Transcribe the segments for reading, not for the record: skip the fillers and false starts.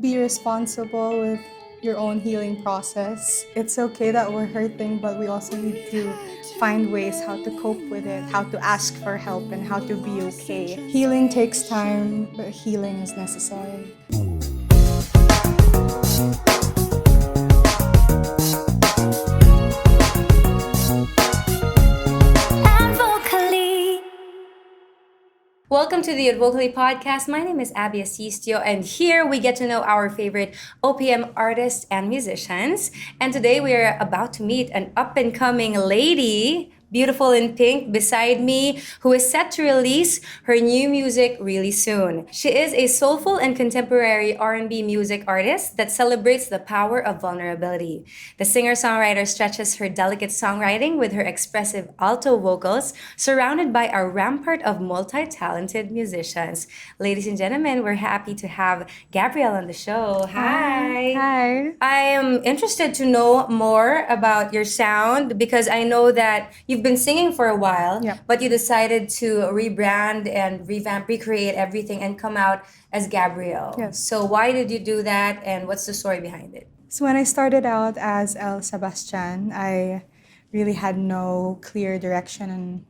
be responsible with your own healing process. It's okay that we're hurting, but we also need to find ways how to cope with it, how to ask for help, and how to be okay. Healing takes time, but healing is necessary. Advocally. Welcome to the Advocally podcast. My name is Abby Asistio, and here we get to know our favorite OPM artists and musicians. And today we are about to meet an up and coming lady, beautiful in pink, beside me, who is set to release her new music really soon. She is a soulful and contemporary R&B music artist that celebrates the power of vulnerability. The singer-songwriter stretches her delicate songwriting with her expressive alto vocals, surrounded by a rampart of multi-talented musicians. Ladies and gentlemen, we're happy to have Gabrielle on the show. Hi. Hi. I am interested to know more about your sound because I know that you've been singing for a while, Yeah. but you decided to rebrand and revamp, recreate everything and come out as Gabrielle. Yes. So why did you do that and what's the story behind it? So when I started out as El Sebastian, I really had no clear direction on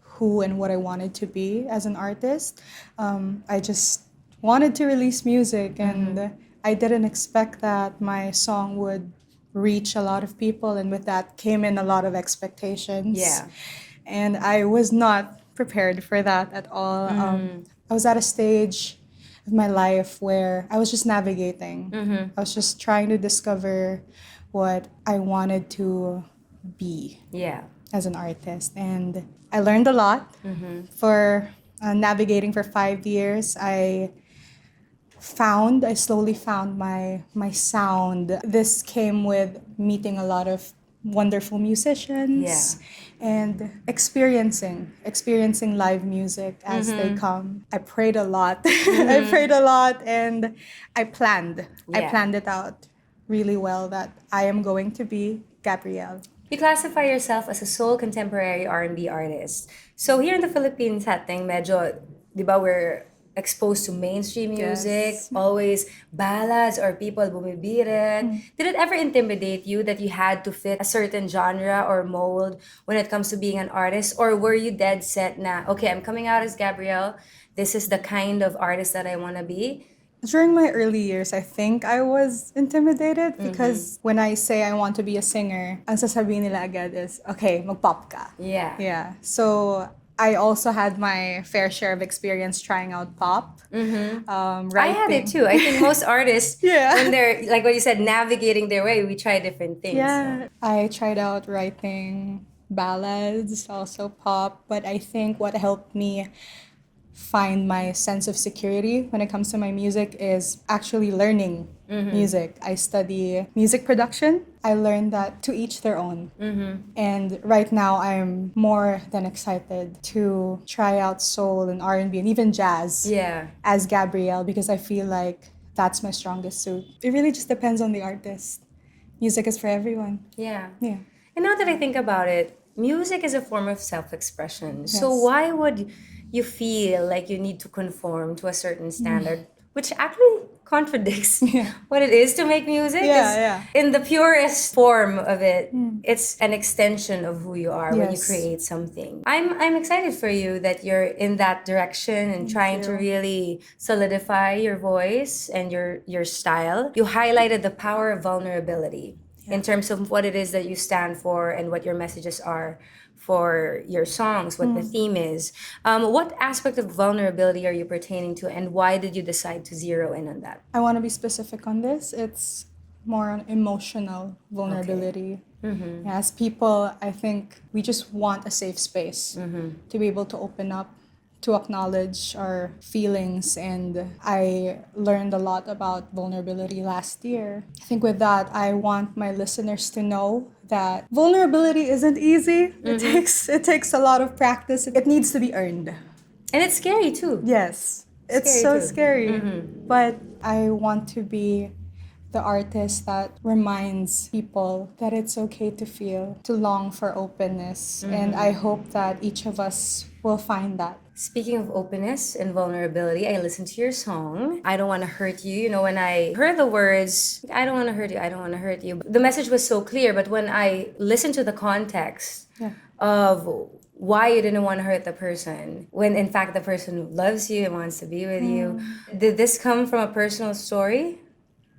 who and what I wanted to be as an artist. I just wanted to release music, and I didn't expect that my song would reach a lot of people, and with that came in a lot of expectations. Yeah. And I was not prepared for that at all. I was at a stage of my life where I was just navigating. I was just trying to discover what I wanted to be Yeah. as an artist. And I learned a lot for navigating for 5 years. I slowly found my sound. This came with meeting a lot of wonderful musicians and experiencing live music as they come. I prayed a lot. I prayed a lot, and I planned. I Yeah. planned it out really well that I am going to be Gabrielle. You classify yourself as a soul contemporary R&B artist. So here in the Philippines, setting medyo, di ba, we're exposed to mainstream music, Yes. always ballads or people bumibirit. Did it ever intimidate you that you had to fit a certain genre or mold when it comes to being an artist? Or were you dead set na, okay, I'm coming out as Gabrielle, this is the kind of artist that I want to be? During my early years, I think I was intimidated because when I say I want to be a singer, ang sasabihin nila agad is, okay, mag-pop ka. Yeah. Yeah. So I also had my fair share of experience trying out pop. I had it too. I think most artists, Yeah. when they're, like what you said, navigating their way, we try different things. Yeah. I tried out writing ballads, also pop, but I think what helped me find my sense of security when it comes to my music is actually learning music. I study music production. I learned that to each their own. And right now I'm more than excited to try out soul and R&B and even jazz Yeah. as Gabrielle because I feel like that's my strongest suit. It really just depends on the artist. Music is for everyone. Yeah. Yeah. And now that I think about it, music is a form of self-expression. So Yes. why would you feel like you need to conform to a certain standard, which actually contradicts Yeah. what it is to make music? Yeah, 'Cause yeah. in the purest form of it, it's an extension of who you are when you Yes. create something. I'm excited for you that you're in that direction and trying to you. really solidify your voice and your style. You highlighted the power of vulnerability in terms of what it is that you stand for and what your messages are for your songs, what the theme is. What aspect of vulnerability are you pertaining to, and why did you decide to zero in on that? I want to be specific on this. It's more on emotional vulnerability. As people, I think we just want a safe space to be able to open up, to acknowledge our feelings. And I learned a lot about vulnerability last year. I think with that, I want my listeners to know that vulnerability isn't easy. It takes a lot of practice. It needs to be earned. And it's scary too. Yes, it's Scary so too. scary. But I want to be the artist that reminds people that it's okay to feel, to long for openness. And I hope that each of us will find that. Speaking of openness and vulnerability, I listened to your song, I Don't Want to Hurt You. You know, when I heard the words, I don't want to hurt you, I don't want to hurt you, the message was so clear. But when I listened to the context Yeah. of why you didn't want to hurt the person, when in fact the person loves you and wants to be with you, did this come from a personal story?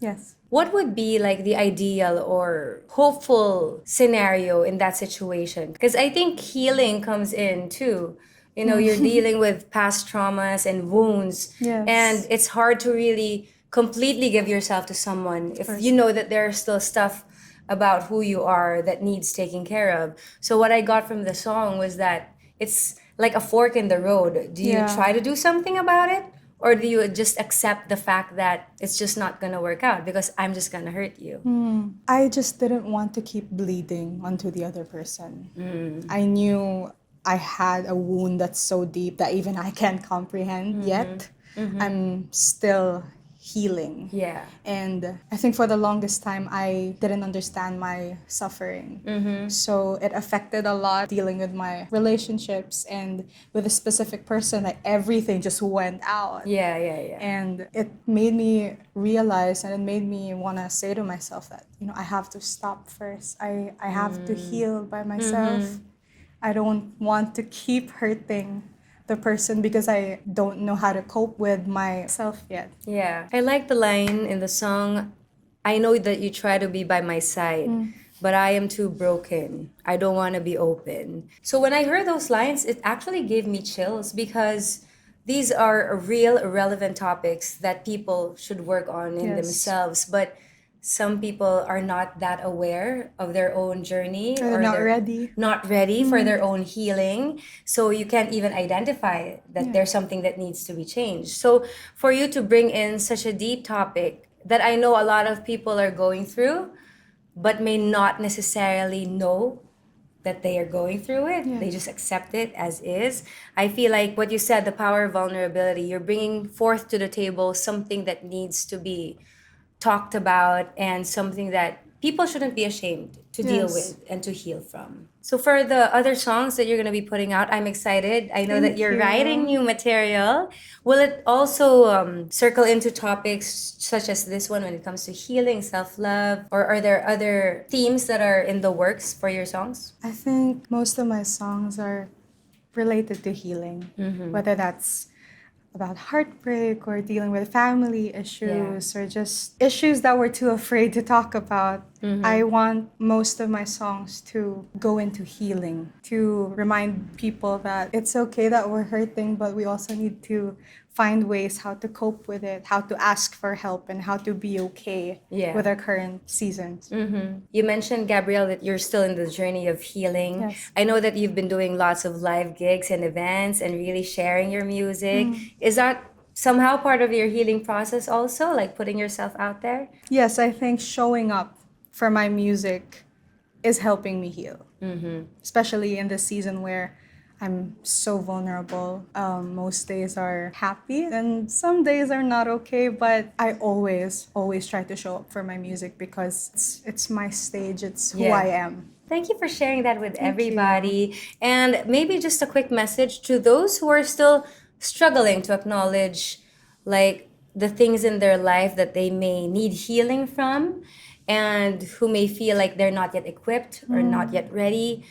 Yes. What would be like the ideal or hopeful scenario in that situation? Because I think healing comes in too. You know, you're dealing with past traumas and wounds, and Yes. it's hard to really completely give yourself to someone if course. you know that there's still stuff about who you are that needs taking care of. So, what I got from the song was that it's like a fork in the road. Do you Yeah. try to do something about it? Or do you just accept the fact that it's just not gonna work out because I'm just gonna hurt you? I just didn't want to keep bleeding onto the other person. I knew I had a wound that's so deep that even I can't comprehend yet. I'm still healing. Yeah. And I think for the longest time, I didn't understand my suffering. So it affected a lot dealing with my relationships and with a specific person, like everything just went out. Yeah, yeah, yeah. And it made me realize and it made me want to say to myself that, I have to stop first. I have to heal by myself. I don't want to keep hurting the person because I don't know how to cope with myself yet. Yeah. I like the line in the song, I know that you try to be by my side, but I am too broken. I don't want to be open. So when I heard those lines, it actually gave me chills because these are real, relevant topics that people should work on in Yes. themselves. But some people are not that aware of their own journey, Or they're not ready. not ready for their own healing. So you can't even identify that there's something that needs to be changed. So for you to bring in such a deep topic that I know a lot of people are going through, but may not necessarily know that they are going through it. Yeah. They just accept it as is. I feel like what you said, the power of vulnerability, you're bringing forth to the table something that needs to be talked about and something that people shouldn't be ashamed to deal Yes. with and to heal from. So for the other songs that you're going to be putting out, I'm excited. I know that Thank you're you. writing new material. Will it also circle into topics such as this one when it comes to healing, self-love, or are there other themes that are in the works for your songs? I think most of my songs are related to healing, whether that's about heartbreak or dealing with family issues or just issues that we're too afraid to talk about. I want most of my songs to go into healing, to remind people that it's okay that we're hurting, but we also need to find ways how to cope with it, how to ask for help, and how to be okay with our current seasons. You mentioned, Gabrielle, that you're still in the journey of healing. Yes. I know that you've been doing lots of live gigs and events and really sharing your music. Is that somehow part of your healing process also, like putting yourself out there? Yes, I think showing up for my music is helping me heal. Especially in this season where I'm so vulnerable. Most days are happy and some days are not okay, but I always try to show up for my music because it's my stage, it's who I am. Thank you for sharing that with Thank everybody. And maybe just a quick message to those who are still struggling to acknowledge like the things in their life that they may need healing from and who may feel like they're not yet equipped or not yet ready.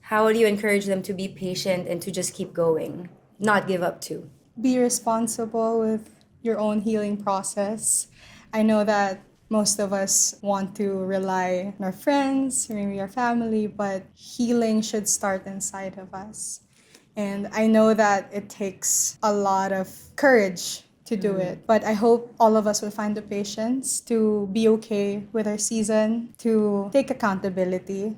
How will you encourage them to be patient and to just keep going, not give up too? Be responsible with your own healing process. I know that most of us want to rely on our friends, or maybe our family, but healing should start inside of us. And I know that it takes a lot of courage to do it. But I hope all of us will find the patience to be okay with our season, to take accountability,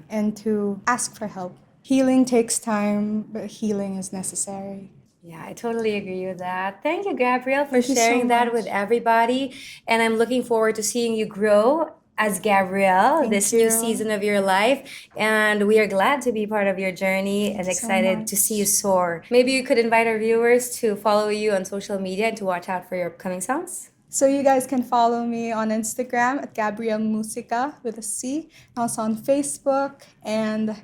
and to ask for help. Healing takes time, but healing is necessary. Yeah, I totally agree with that. Thank you, Gabrielle, for Thank you so sharing that much. with everybody. And I'm looking forward to seeing you grow as Gabrielle Thank this new you. season of your life. And we are glad to be part of your journey and you so excited to see you much. soar. Maybe you could invite our viewers to follow you on social media and to watch out for your upcoming songs. So you guys can follow me on Instagram at Gabrielle Musica with a C, also on Facebook, and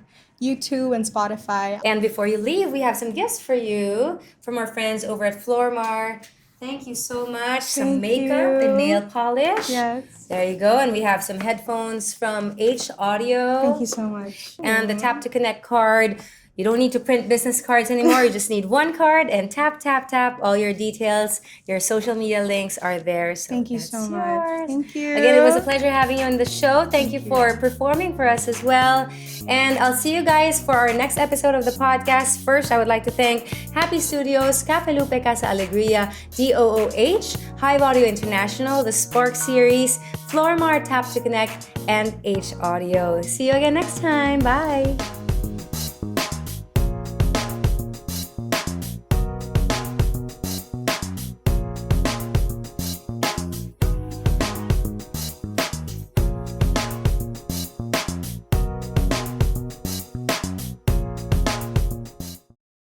YouTube and Spotify. And before you leave, we have some gifts for you from our friends over at Flormar. Thank you so much. Some Thank makeup and you. nail polish. Yes. There you go. And we have some headphones from H Audio. Thank you so much. And the Tap to Connect card. You don't need to print business cards anymore. You just need one card and tap, tap, tap. All your details, your social media links are there. So Thank you that's so much. yours. Thank you. Again, it was a pleasure having you on the show. Thank you for performing for us as well. And I'll see you guys for our next episode of the podcast. First, I would like to thank Happy Studios, Capelupe Casa Alegria, DOOH, Hive Audio International, the Spark Series, Flormar Tap to Connect, and H Audio. See you again next time. Bye.